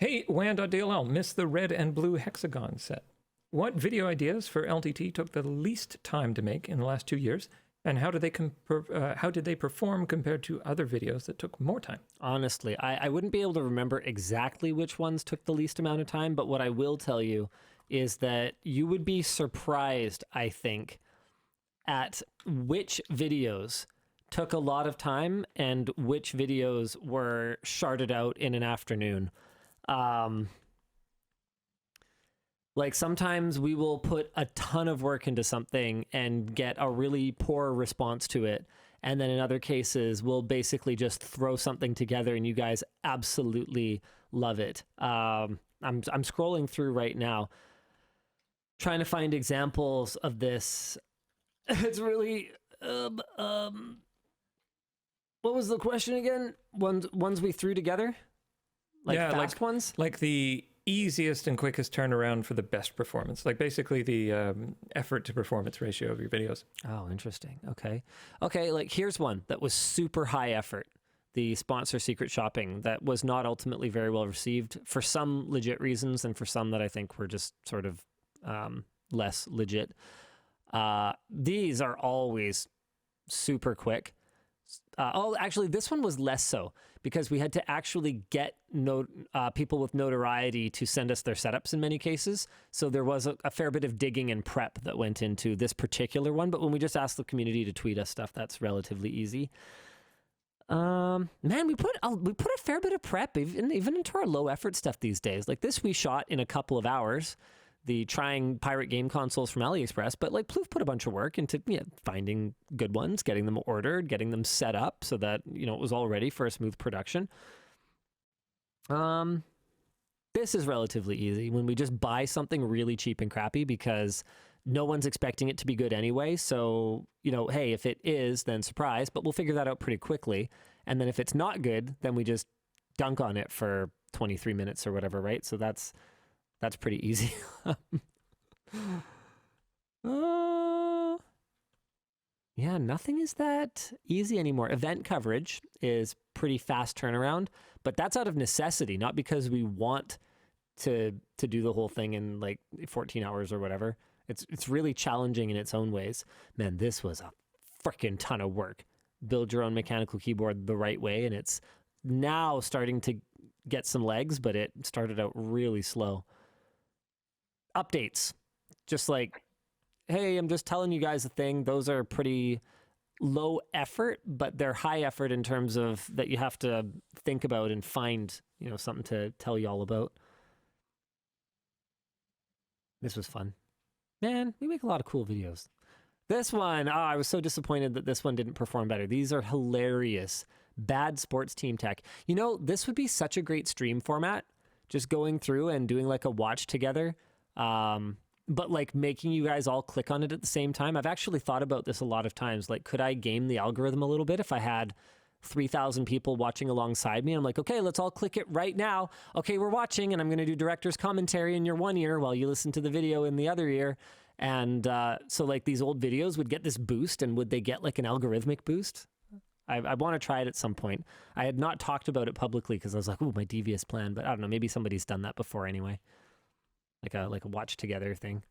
Hey, WAN.dll, missed the red and blue hexagon set. What video ideas for LTT took the least time to make in the last 2 years, and how did they perform compared to other videos that took more time? Honestly, I wouldn't be able to remember exactly which ones took the least amount of time, but what I will tell you is that you would be surprised, I think, at which videos took a lot of time and which videos were sharded out in an afternoon. Like sometimes we will put a ton of work into something and get a really poor response to it. And then in other cases, we'll basically just throw something together and you guys absolutely love it. I'm scrolling through right now, trying to find examples of this. It's really, what was the question again? Ones we threw together? Like fast ones? Like the easiest and quickest turnaround for the best performance. Like basically the effort to performance ratio of your videos. Oh, interesting. Okay. Okay, like here's one that was super high effort. The sponsor secret shopping that was not ultimately very well received for some legit reasons and for some that I think were just sort of less legit. These are always super quick. Actually, this one was less so because we had to actually get people with notoriety to send us their setups in many cases. So there was a fair bit of digging and prep that went into this particular one. But when we just asked the community to tweet us stuff, that's relatively easy. Man, we put a fair bit of prep even into our low effort stuff these days. Like this, we shot in a couple of hours. The trying pirate game consoles from AliExpress, but like Plouf put a bunch of work into finding good ones, getting them ordered, getting them set up so that it was all ready for a smooth production. This is relatively easy when we just buy something really cheap and crappy because no one's expecting it to be good anyway. So hey, if it is, then surprise, but we'll figure that out pretty quickly. And then if it's not good, then we just dunk on it for 23 minutes or whatever, right? So that's pretty easy. Yeah, nothing is that easy anymore. Event coverage is pretty fast turnaround, but that's out of necessity, not because we want to do the whole thing in like 14 hours or whatever. It's really challenging in its own ways. Man, this was a freaking ton of work. Build your own mechanical keyboard the right way, and it's now starting to get some legs, but it started out really slow. Updates, just like, hey, I'm just telling you guys a thing. Those are pretty low effort, but they're high effort in terms of that you have to think about and find, something to tell you all about. This was fun. Man, we make a lot of cool videos. This one, I was so disappointed that this one didn't perform better. These are hilarious. Bad sports team tech. This would be such a great stream format, just going through and doing like a watch together. But like making you guys all click on it at the same time. I've actually thought about this a lot of times. Like, could I game the algorithm a little bit if I had 3,000 people watching alongside me? I'm like, okay, let's all click it right now. Okay, we're watching, and I'm going to do director's commentary in your one ear while you listen to the video in the other ear. And so like these old videos would get this boost, and would they get like an algorithmic boost? I want to try it at some point. I had not talked about it publicly because I was like, ooh, my devious plan. But I don't know, maybe somebody's done that before anyway. Like a watch together thing.